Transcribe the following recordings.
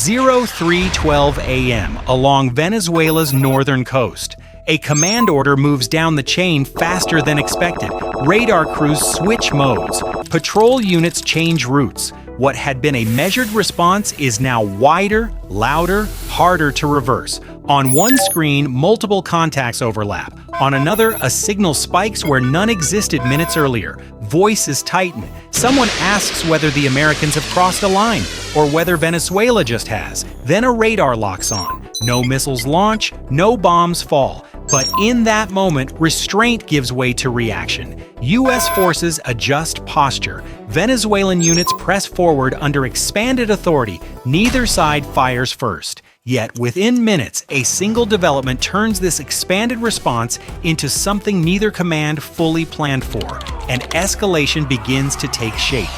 0312 a.m. along Venezuela's northern coast. A command order moves down the chain faster than expected. Radar crews switch modes. Patrol units change routes. What had been a measured response is now wider, louder, harder to reverse. On one screen, multiple contacts overlap. On another, a signal spikes where none existed minutes earlier. Voices tighten. Someone asks whether the Americans have crossed a line, or whether Venezuela just has. Then a radar locks on. No missiles launch, no bombs fall. But in that moment, restraint gives way to reaction. U.S. forces adjust posture. Venezuelan units press forward under expanded authority. Neither side fires first. Yet, within minutes, a single development turns this expanded response into something neither command fully planned for. An escalation begins to take shape.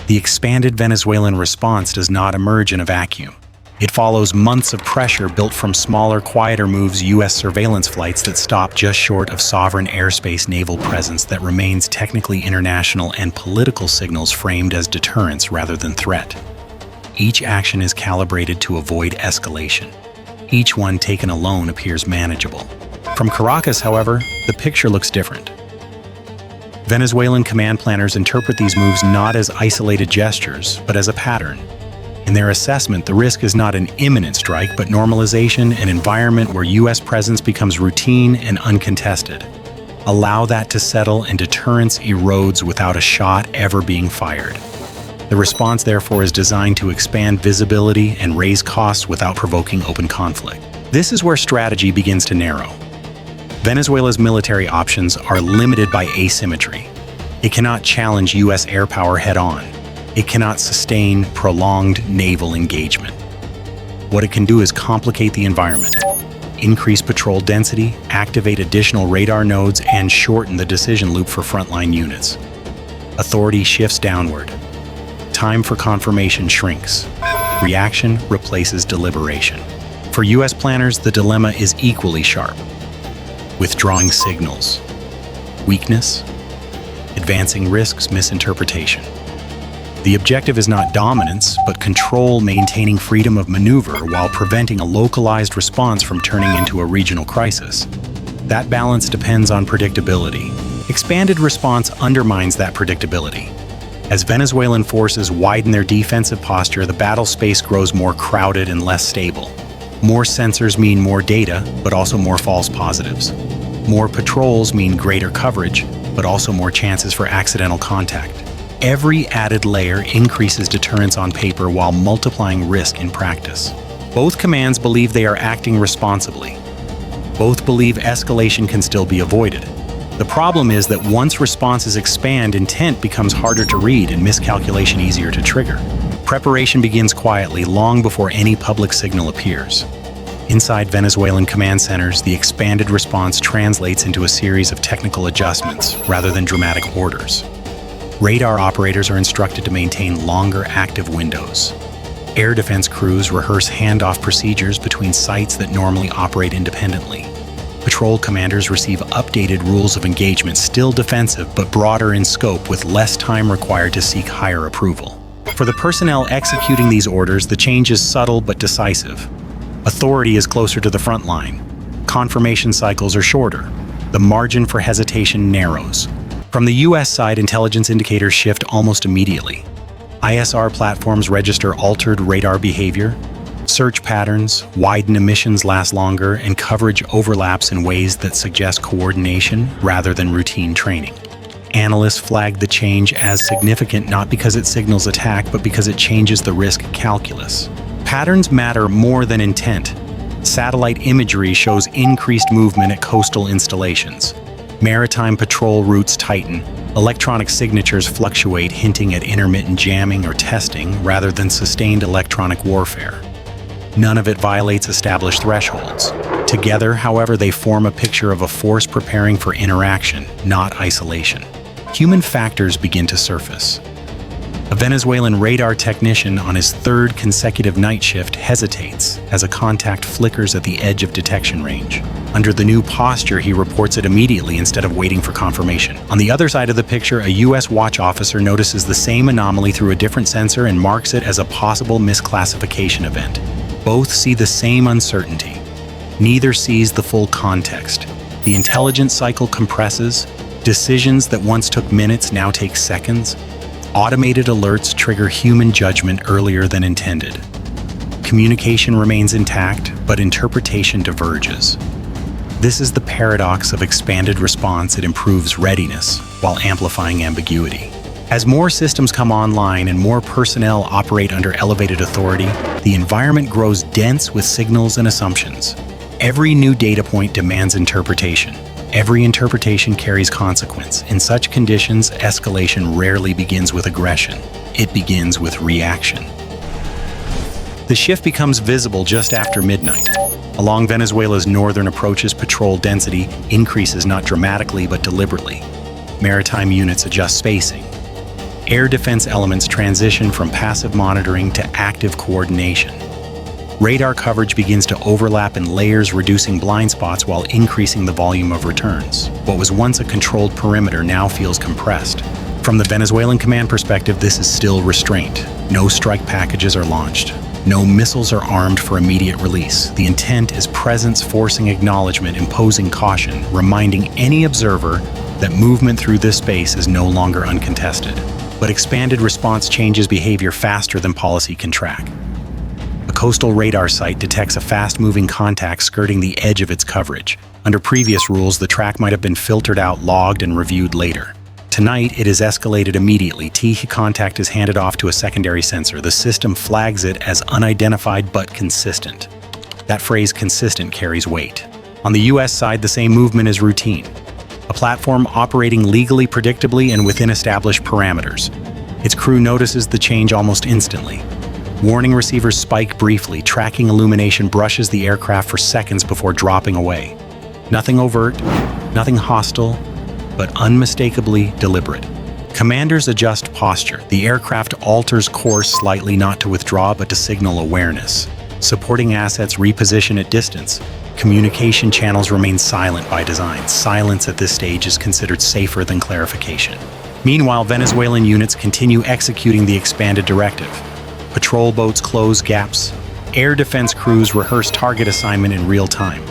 The expanded Venezuelan response does not emerge in a vacuum. It follows months of pressure built from smaller, quieter moves, U.S. surveillance flights that stop just short of sovereign airspace, naval presence that remains technically international, and political signals framed as deterrence rather than threat. Each action is calibrated to avoid escalation. Each one taken alone appears manageable. From Caracas, however, the picture looks different. Venezuelan command planners interpret these moves not as isolated gestures, but as a pattern. In their assessment, the risk is not an imminent strike, but normalization, an environment where U.S. presence becomes routine and uncontested. Allow that to settle and deterrence erodes without a shot ever being fired. The response, therefore, is designed to expand visibility and raise costs without provoking open conflict. This is where strategy begins to narrow. Venezuela's military options are limited by asymmetry. It cannot challenge U.S. air power head-on. It cannot sustain prolonged naval engagement. What it can do is complicate the environment, increase patrol density, activate additional radar nodes, and shorten the decision loop for frontline units. Authority shifts downward. Time for confirmation shrinks. Reaction replaces deliberation. For U.S. planners, the dilemma is equally sharp. Withdrawing signals. Weakness. Advancing risks misinterpretation. The objective is not dominance, but control, maintaining freedom of maneuver while preventing a localized response from turning into a regional crisis. That balance depends on predictability. Expanded response undermines that predictability. As Venezuelan forces widen their defensive posture, the battle space grows more crowded and less stable. More sensors mean more data, but also more false positives. More patrols mean greater coverage, but also more chances for accidental contact. Every added layer increases deterrence on paper while multiplying risk in practice. Both commands believe they are acting responsibly. Both believe escalation can still be avoided. The problem is that once responses expand, intent becomes harder to read and miscalculation easier to trigger. Preparation begins quietly, long before any public signal appears. Inside Venezuelan command centers, the expanded response translates into a series of technical adjustments rather than dramatic orders. Radar operators are instructed to maintain longer active windows. Air defense crews rehearse handoff procedures between sites that normally operate independently. Patrol commanders receive updated rules of engagement, still defensive but broader in scope, with less time required to seek higher approval. For the personnel executing these orders, the change is subtle but decisive. Authority is closer to the front line. Confirmation cycles are shorter. The margin for hesitation narrows. From the U.S. side, intelligence indicators shift almost immediately. ISR platforms register altered radar behavior. Search patterns widen, emissions last longer, and coverage overlaps in ways that suggest coordination rather than routine training. Analysts flag the change as significant not because it signals attack, but because it changes the risk calculus. Patterns matter more than intent. Satellite imagery shows increased movement at coastal installations. Maritime patrol routes tighten. Electronic signatures fluctuate, hinting at intermittent jamming or testing rather than sustained electronic warfare. None of it violates established thresholds. Together, however, they form a picture of a force preparing for interaction, not isolation. Human factors begin to surface. A Venezuelan radar technician on his third consecutive night shift hesitates as a contact flickers at the edge of detection range. Under the new posture, he reports it immediately instead of waiting for confirmation. On the other side of the picture, a U.S. watch officer notices the same anomaly through a different sensor and marks it as a possible misclassification event. Both see the same uncertainty. Neither sees the full context. The intelligence cycle compresses. Decisions that once took minutes now take seconds. Automated alerts trigger human judgment earlier than intended. Communication remains intact, but interpretation diverges. This is the paradox of expanded response. It improves readiness while amplifying ambiguity. As more systems come online and more personnel operate under elevated authority, the environment grows dense with signals and assumptions. Every new data point demands interpretation. Every interpretation carries consequence. In such conditions, escalation rarely begins with aggression. It begins with reaction. The shift becomes visible just after midnight. Along Venezuela's northern approaches, patrol density increases not dramatically but deliberately. Maritime units adjust spacing. Air defense elements transition from passive monitoring to active coordination. Radar coverage begins to overlap in layers, reducing blind spots while increasing the volume of returns. What was once a controlled perimeter now feels compressed. From the Venezuelan command perspective, this is still restraint. No strike packages are launched. No missiles are armed for immediate release. The intent is presence forcing acknowledgement, imposing caution, reminding any observer that movement through this space is no longer uncontested. But expanded response changes behavior faster than policy can track. A coastal radar site detects a fast-moving contact skirting the edge of its coverage. Under previous rules, the track might have been filtered out, logged, and reviewed later. Tonight, it is escalated immediately. Contact is handed off to a secondary sensor. The system flags it as unidentified but consistent. That phrase, consistent, carries weight. On the U.S. side, the same movement is routine. A platform operating legally, predictably, and within established parameters. Its crew notices the change almost instantly. Warning receivers spike briefly. Tracking illumination brushes the aircraft for seconds before dropping away. Nothing overt, nothing hostile, but unmistakably deliberate. Commanders adjust posture. The aircraft alters course slightly, not to withdraw, but to signal awareness. Supporting assets reposition at distance. Communication channels remain silent by design. Silence at this stage is considered safer than clarification. Meanwhile, Venezuelan units continue executing the expanded directive. Patrol boats close gaps. Air defense crews rehearse target assignment in real time.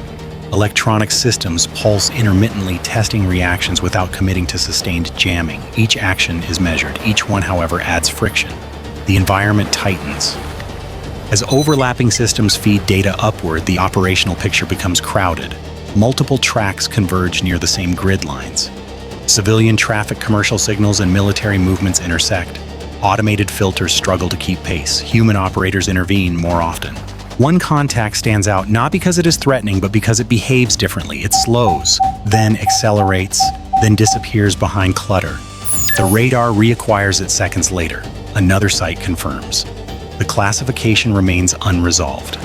Electronic systems pulse intermittently, testing reactions without committing to sustained jamming. Each action is measured. Each one, however, adds friction. The environment tightens. As overlapping systems feed data upward, the operational picture becomes crowded. Multiple tracks converge near the same grid lines. Civilian traffic, commercial signals, and military movements intersect. Automated filters struggle to keep pace. Human operators intervene more often. One contact stands out not because it is threatening, but because it behaves differently. It slows, then accelerates, then disappears behind clutter. The radar reacquires it seconds later. Another site confirms. The classification remains unresolved.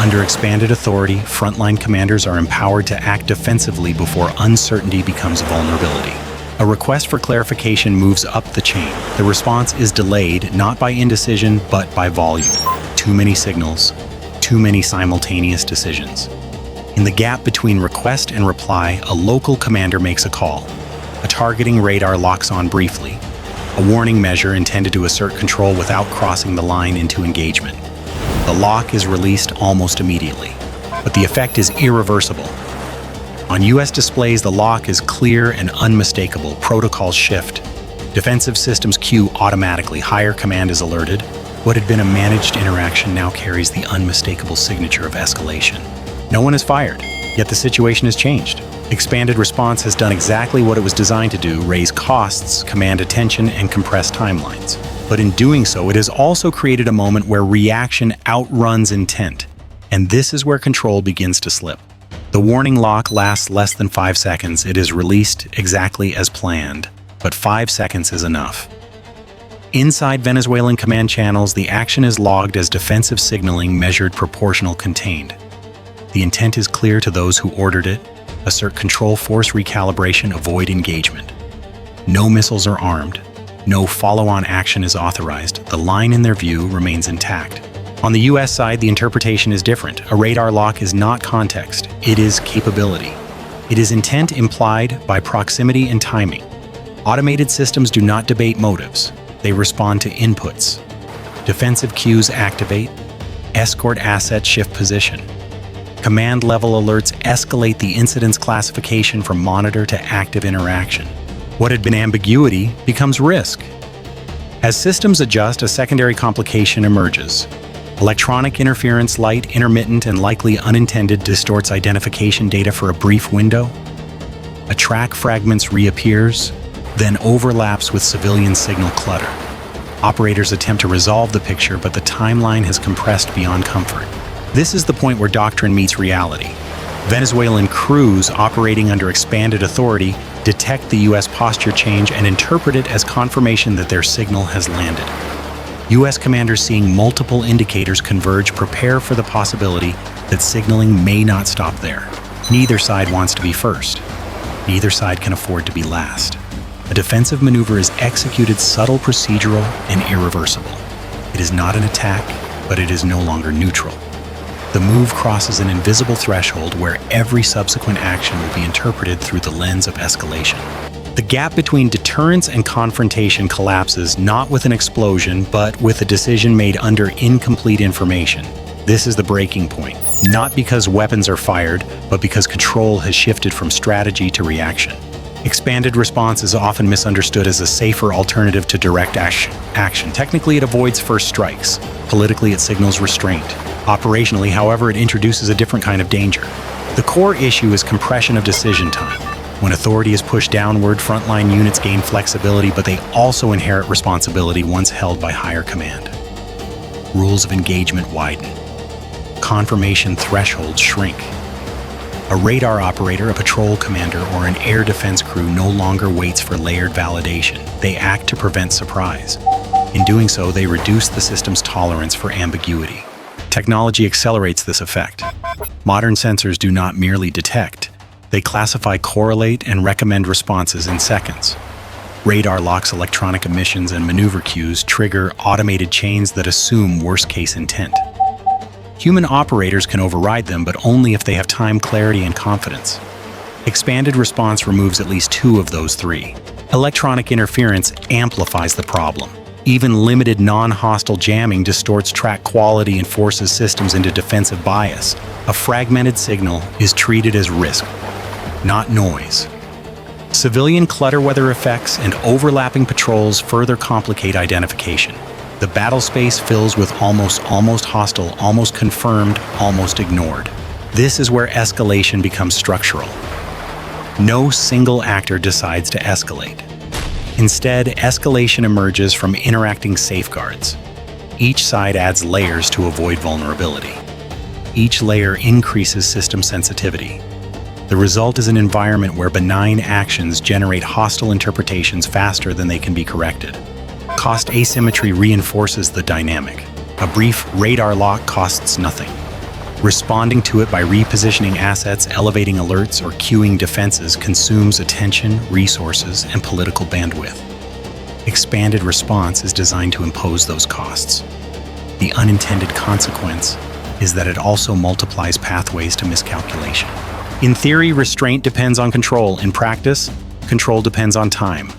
Under expanded authority, frontline commanders are empowered to act defensively before uncertainty becomes vulnerability. A request for clarification moves up the chain. The response is delayed, not by indecision, but by volume. Too many signals, too many simultaneous decisions. In the gap between request and reply, a local commander makes a call. A targeting radar locks on briefly. A warning measure intended to assert control without crossing the line into engagement. The lock is released almost immediately, but the effect is irreversible. On U.S. displays, the lock is clear and unmistakable. Protocols shift. Defensive systems queue automatically. Higher command is alerted. What had been a managed interaction now carries the unmistakable signature of escalation. No one is fired, yet the situation has changed. Expanded response has done exactly what it was designed to do: raise costs, command attention, and compress timelines. But in doing so, it has also created a moment where reaction outruns intent. And this is where control begins to slip. The warning lock lasts less than 5 seconds. It is released exactly as planned, but 5 seconds is enough. Inside Venezuelan command channels, the action is logged as defensive signaling, measured, proportional, contained. The intent is clear to those who ordered it: assert control, force recalibration, avoid engagement. No missiles are armed. No follow-on action is authorized. The line in their view remains intact. On the US side, the interpretation is different. A radar lock is not context, it is capability. It is intent implied by proximity and timing. Automated systems do not debate motives. They respond to inputs. Defensive cues activate. Escort assets shift position. Command level alerts escalate the incident's classification from monitor to active interaction. What had been ambiguity becomes risk. As systems adjust, a secondary complication emerges. Electronic interference, light, intermittent, and likely unintended, distorts identification data for a brief window. A track fragments reappears, then overlaps with civilian signal clutter. Operators attempt to resolve the picture, but the timeline has compressed beyond comfort. This is the point where doctrine meets reality. Venezuelan crews operating under expanded authority detect the US posture change and interpret it as confirmation that their signal has landed. US commanders seeing multiple indicators converge prepare for the possibility that signaling may not stop there. Neither side wants to be first. Neither side can afford to be last. A defensive maneuver is executed subtle, procedural, and irreversible. It is not an attack, but it is no longer neutral. The move crosses an invisible threshold where every subsequent action will be interpreted through the lens of escalation. The gap between deterrence and confrontation collapses not with an explosion, but with a decision made under incomplete information. This is the breaking point, not because weapons are fired, but because control has shifted from strategy to reaction. Expanded response is often misunderstood as a safer alternative to direct action. Technically, it avoids first strikes. Politically, it signals restraint. Operationally, however, it introduces a different kind of danger. The core issue is compression of decision time. When authority is pushed downward, frontline units gain flexibility, but they also inherit responsibility once held by higher command. Rules of engagement widen. Confirmation thresholds shrink. A radar operator, a patrol commander, or an air defense crew no longer waits for layered validation. They act to prevent surprise. In doing so, they reduce the system's tolerance for ambiguity. Technology accelerates this effect. Modern sensors do not merely detect. They classify, correlate, and recommend responses in seconds. Radar locks, electronic emissions, and maneuver cues trigger automated chains that assume worst-case intent. Human operators can override them, but only if they have time, clarity, and confidence. Expanded response removes at least two of those three. Electronic interference amplifies the problem. Even limited non-hostile jamming distorts track quality and forces systems into defensive bias. A fragmented signal is treated as risk, not noise. Civilian clutter weather effects and overlapping patrols further complicate identification. The battle space fills with almost hostile, almost confirmed, almost ignored. This is where escalation becomes structural. No single actor decides to escalate. Instead, escalation emerges from interacting safeguards. Each side adds layers to avoid vulnerability. Each layer increases system sensitivity. The result is an environment where benign actions generate hostile interpretations faster than they can be corrected. Cost asymmetry reinforces the dynamic. A brief radar lock costs nothing. Responding to it by repositioning assets, elevating alerts, or queuing defenses consumes attention, resources, and political bandwidth. Expanded response is designed to impose those costs. The unintended consequence is that it also multiplies pathways to miscalculation. In theory, restraint depends on control. In practice, control depends on time.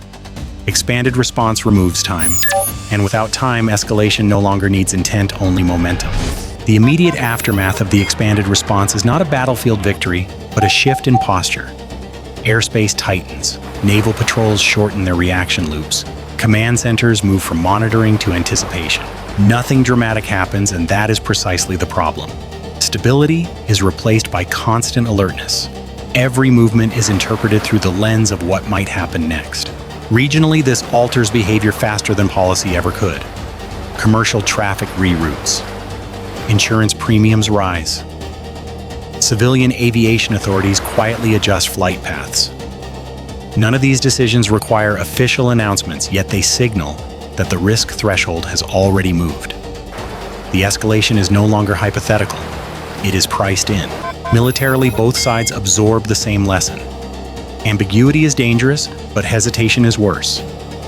Expanded response removes time, and without time, escalation no longer needs intent, only momentum. The immediate aftermath of the expanded response is not a battlefield victory, but a shift in posture. Airspace tightens, naval patrols shorten their reaction loops, command centers move from monitoring to anticipation. Nothing dramatic happens, and that is precisely the problem. Stability is replaced by constant alertness. Every movement is interpreted through the lens of what might happen next. Regionally, this alters behavior faster than policy ever could. Commercial traffic reroutes. Insurance premiums rise. Civilian aviation authorities quietly adjust flight paths. None of these decisions require official announcements, yet they signal that the risk threshold has already moved. The escalation is no longer hypothetical. It is priced in. Militarily, both sides absorb the same lesson. Ambiguity is dangerous, but hesitation is worse.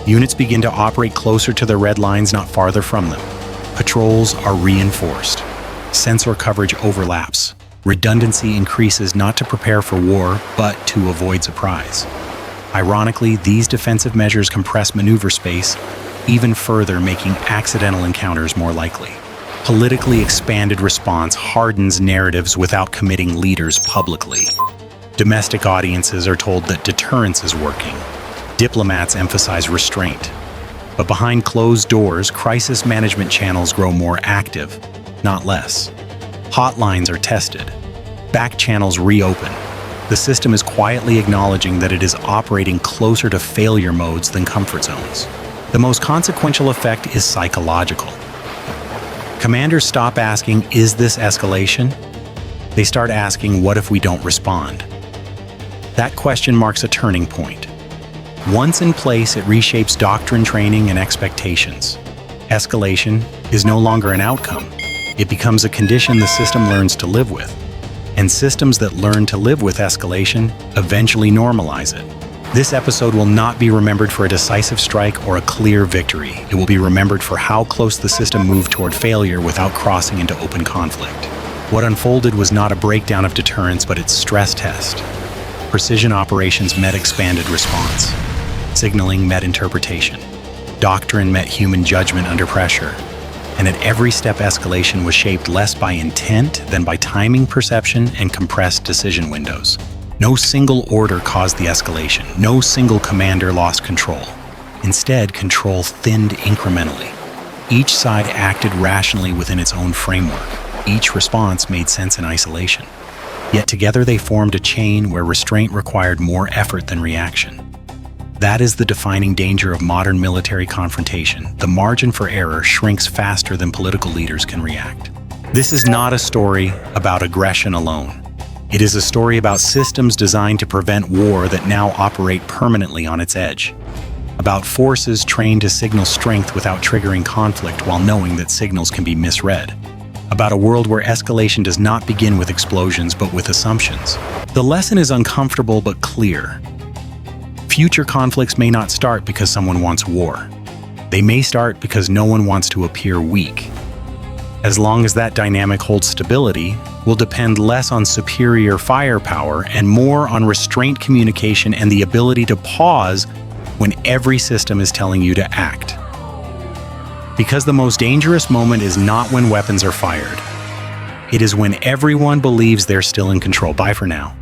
Units begin to operate closer to the red lines, not farther from them. Patrols are reinforced. Sensor coverage overlaps. Redundancy increases not to prepare for war, but to avoid surprise. Ironically, these defensive measures compress maneuver space even further, making accidental encounters more likely. Politically expanded response hardens narratives without committing leaders publicly. Domestic audiences are told that deterrence is working. Diplomats emphasize restraint. But behind closed doors, crisis management channels grow more active, not less. Hotlines are tested. Back channels reopen. The system is quietly acknowledging that it is operating closer to failure modes than comfort zones. The most consequential effect is psychological. Commanders stop asking, "Is this escalation?" They start asking, "What if we don't respond?" That question marks a turning point. Once in place, it reshapes doctrine, training, and expectations. Escalation is no longer an outcome. It becomes a condition the system learns to live with. And systems that learn to live with escalation eventually normalize it. This episode will not be remembered for a decisive strike or a clear victory. It will be remembered for how close the system moved toward failure without crossing into open conflict. What unfolded was not a breakdown of deterrence, but its stress test. Precision operations met expanded response. Signaling met interpretation. Doctrine met human judgment under pressure. And at every step, escalation was shaped less by intent than by timing, perception, and compressed decision windows. No single order caused the escalation. No single commander lost control. Instead, control thinned incrementally. Each side acted rationally within its own framework. Each response made sense in isolation. Yet together they formed a chain where restraint required more effort than reaction. That is the defining danger of modern military confrontation. The margin for error shrinks faster than political leaders can react. This is not a story about aggression alone. It is a story about systems designed to prevent war that now operate permanently on its edge. About forces trained to signal strength without triggering conflict while knowing that signals can be misread. About a world where escalation does not begin with explosions but with assumptions. The lesson is uncomfortable but clear. Future conflicts may not start because someone wants war. They may start because no one wants to appear weak. As long as that dynamic holds stability, will depend less on superior firepower and more on restraint, communication, and the ability to pause when every system is telling you to act. Because the most dangerous moment is not when weapons are fired. It is when everyone believes they're still in control. Bye for now.